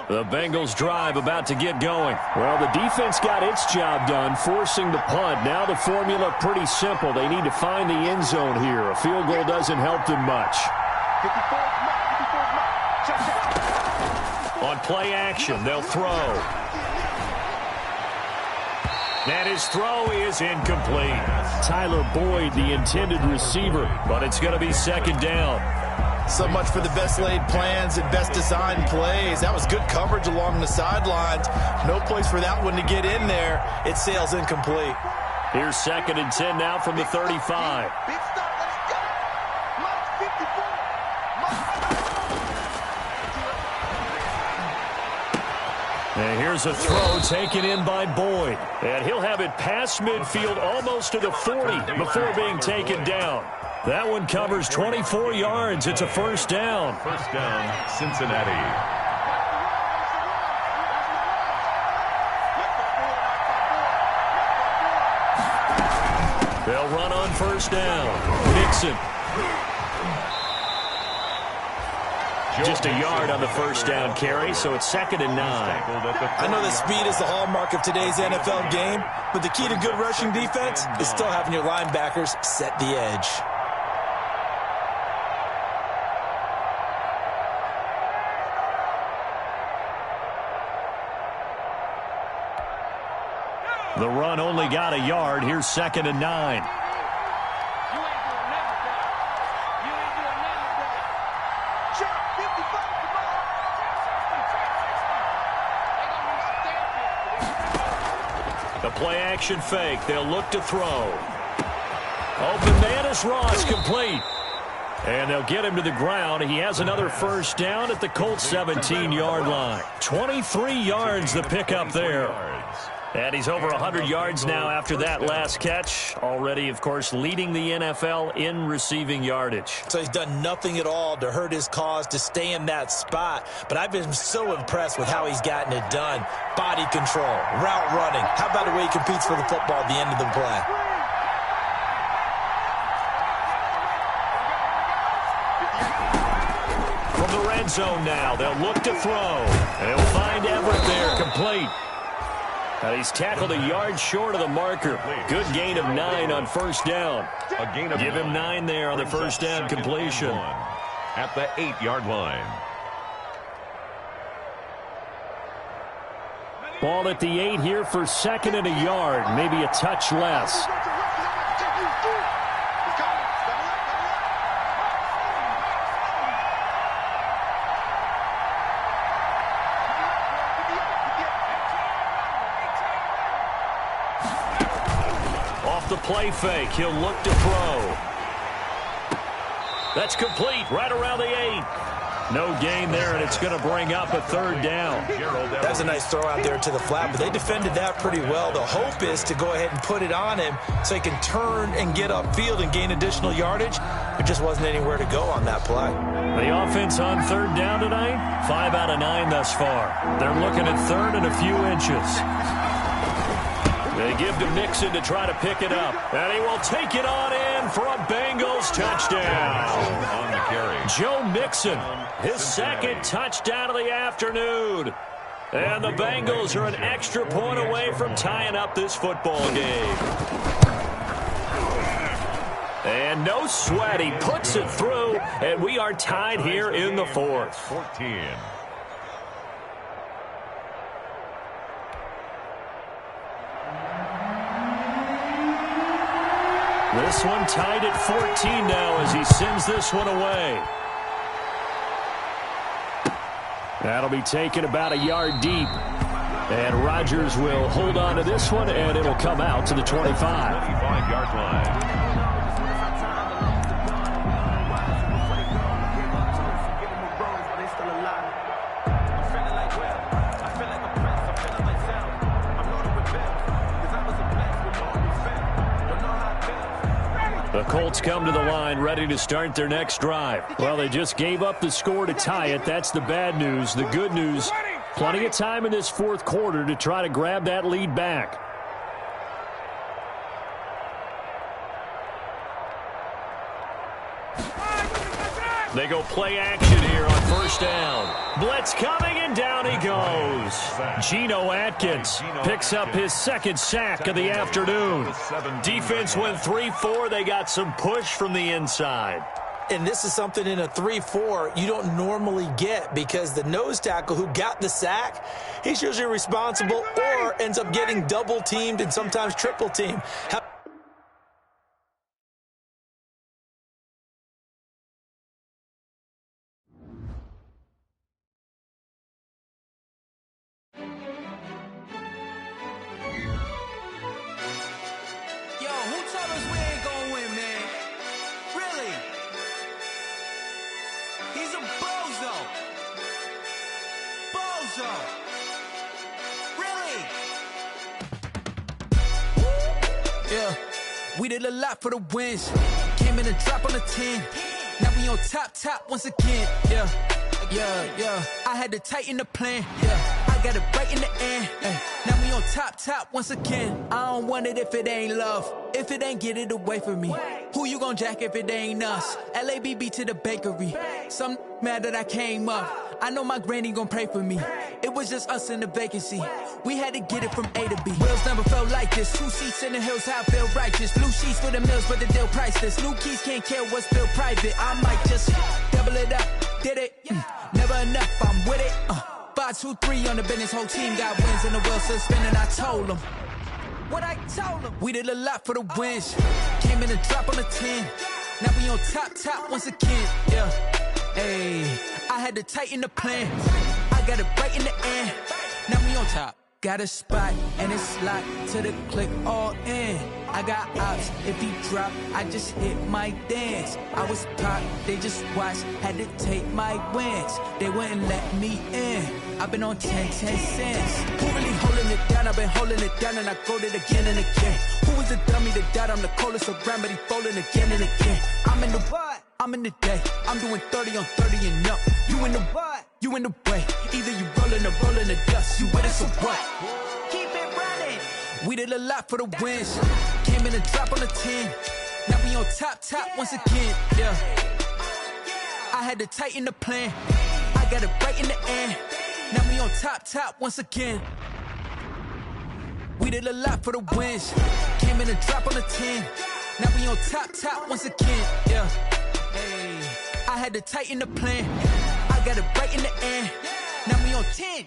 The Bengals drive about to get going. Well, the defense got its job done, forcing the punt. Now the formula pretty simple. They need to find the end zone here. A field goal doesn't help them much. On play action, they'll throw. And his throw is incomplete. Tyler Boyd, the intended receiver, but it's going to be 2nd down. So much for the best laid plans and best designed plays. That was good coverage along the sidelines. No place for that one to get in there. It sails incomplete. Here's 2nd and 10 now from the 35. Big stop, let's go. Mark 54. And here's a throw taken in by Boyd. And he'll have it past midfield almost to the 40 before being taken down. That one covers 24 yards. It's a 1st down. 1st down, Cincinnati. They'll run on 1st down. Mixon. Just a yard on the 1st down carry, so it's 2nd and 9. I know that speed is the hallmark of today's NFL game, but the key to good rushing defense is still having your linebackers set the edge. The run only got a yard. Here's 2nd and 9. The play action fake. They'll look to throw. Open man is Ross, complete. And they'll get him to the ground. He has another 1st down at the Colts 17-yard line. 23 yards the pickup there. And he's over 100 yards now after that last catch. Already, of course, leading the NFL in receiving yardage. So he's done nothing at all to hurt his cause to stay in that spot. But I've been so impressed with how he's gotten it done. Body control, route running. How about the way he competes for the football at the end of the play? From the red zone now, they'll look to throw. And he'll find Everett there, complete. And he's tackled a yard short of the marker. Good gain of 9 on 1st down. Give him 9 there on the 1st down completion. At the 8-yard line. Ball at the 8 here for 2nd and a yard. Maybe a touch less. The play fake. He'll look to throw. That's complete right around the 8. No gain there, and it's going to bring up a 3rd down. That's a nice throw out there to the flat, but they defended that pretty well. The hope is to go ahead and put it on him so he can turn and get upfield and gain additional yardage. There just wasn't anywhere to go on that play. The offense on 3rd down tonight, 5 out of 9 thus far. They're looking at 3rd and a few inches. They give to Mixon to try to pick it up. And he will take it on in for a Bengals touchdown. On the carry. Joe Mixon, his 2nd touchdown of the afternoon. And the Bengals are an extra point away from tying up this football game. And no sweat. He puts it through, and we are tied here in the 4th. 14. This one tied at 14 now as he sends this one away. That'll be taken about a yard deep. And Rodgers will hold on to this one, and it'll come out to the 25. 25-yard line. The Colts come to the line ready to start their next drive. Well, they just gave up the score to tie it. That's the bad news. The good news, plenty of time in this fourth quarter to try to grab that lead back. They go play action here on first down. Blitz coming, and down he goes. Geno Atkins picks up his second sack of the afternoon. Defense went 3-4. They got some push from the inside. And this is something in a 3-4 you don't normally get, because the nose tackle who got the sack, he's usually responsible or ends up getting double teamed and sometimes triple teamed. We did a lot for the wins. Came in a drop on the 10. Now we on top once again. Yeah. I had to tighten the plan. Yeah. I got it right in the end. Now we on top once again. I don't want it if it ain't love. If it ain't, get it away from me. Who you gon' jack if it ain't us? LABB to the bakery. Some mad that I came up. I know my granny gon' pray for me. It was just us in the vacancy. We had to get it from A to B. Wheels never felt like this. 2 seats in the hills, how I feel righteous. Blue sheets for the mills, but the deal priceless. New keys can't care what's still private. I might just double it up. Did it? Never enough, I'm with it. 5, 2, 3 on the business. Whole team got wins and the wheels still spinning. I told them what I told them. We did a lot for the wins. Came in a drop on the 10. Now we on top once again. Yeah. Hey, I had to tighten the plan. I got it right in the end. Now we on top. Got a spot and it's locked to the click all in. I got ops, if he drop, I just hit my dance. I was popped, they just watched, had to take my wins. They wouldn't let me in. I've been on 10 cents. Who really holding it down? I've been holding it down and I go it again and again. Who was the dummy that died? I'm the coldest around, but he folding again and again. I'm in the what? I'm in the day. I'm doing 30 on 30 and up. You in the what? You in the way. Either you rolling or rolling the dust. You with it, so what? Keep it running. We did a lot for the wins. Came in a drop on the 10. Now we on top once again. Yeah. I had to tighten the plan. I got it right in the end. Now we on top once again. We did a lot for the wins. Came in a drop on the 10. Now we on top once again. Yeah. Hey, I had to tighten the plan. I got it right in the end. Now we on 10.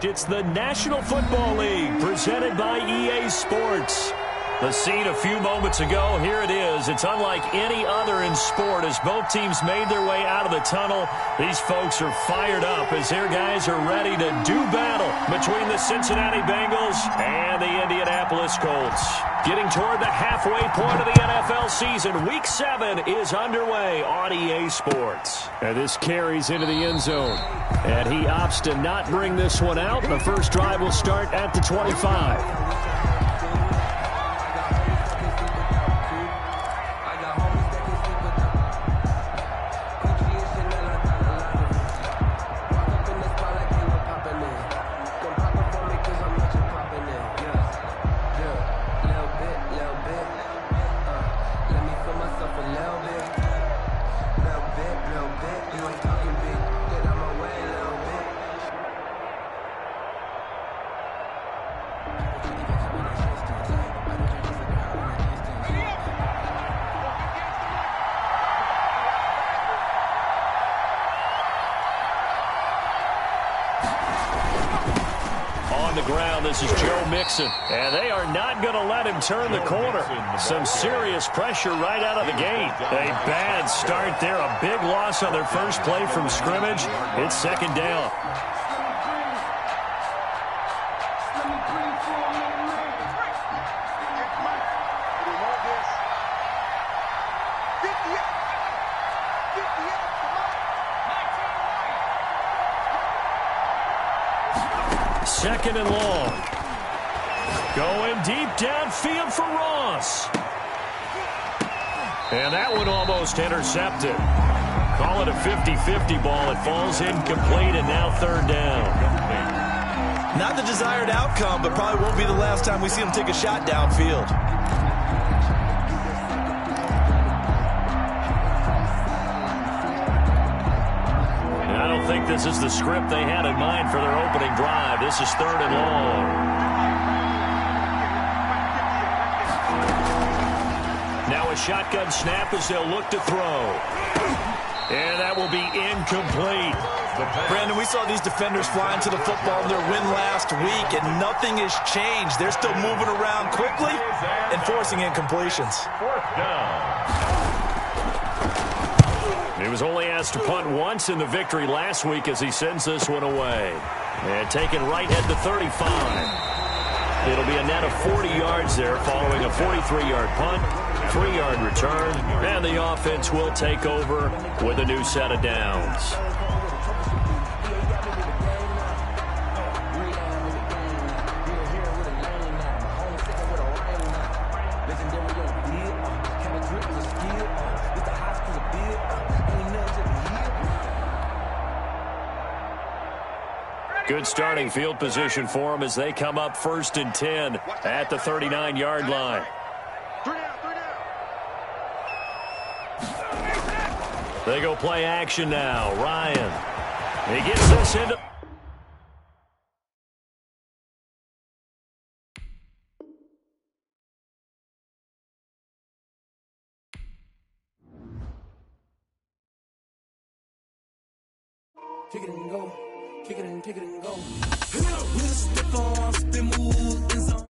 It's the National Football League presented by EA Sports. The scene a few moments ago, here it is. It's unlike any other in sport as both teams made their way out of the tunnel. These folks are fired up as their guys are ready to do battle between the Cincinnati Bengals and the Indianapolis Colts. Getting toward the halfway point of the NFL season, Week 7 is underway on EA Sports. And this carries into the end zone. And he opts to not bring this one out. The first drive will start at the 25. This is Joe Mixon. And they are not going to let him turn the corner. Some serious pressure right out of the gate. A bad start there. A big loss on their first play from scrimmage. It's second down. Second and long. Going deep downfield for Ross. And that one almost intercepted. Call it a 50-50 ball. It falls incomplete, and now third down. Not the desired outcome, but probably won't be the last time we see him take a shot downfield. I don't think this is the script they had in mind for their opening drive. This is third and long. Now a shotgun snap as they'll look to throw. And that will be incomplete. Brandon, we saw these defenders fly into the football in their win last week, and nothing has changed. They're still moving around quickly and forcing incompletions. Fourth down. He was only asked to punt once in the victory last week as he sends this one away. And taken right at the 35. It'll be a net of 40 yards there following a 43-yard punt, 3-yard return, and the offense will take over with a new set of downs. Good starting field position for them as they come up 1st and 10 at the 39-yard line. They go play action now. Ryan. He gets this into... Kick it and go. Kick it and go. With a stiff arm, spin move.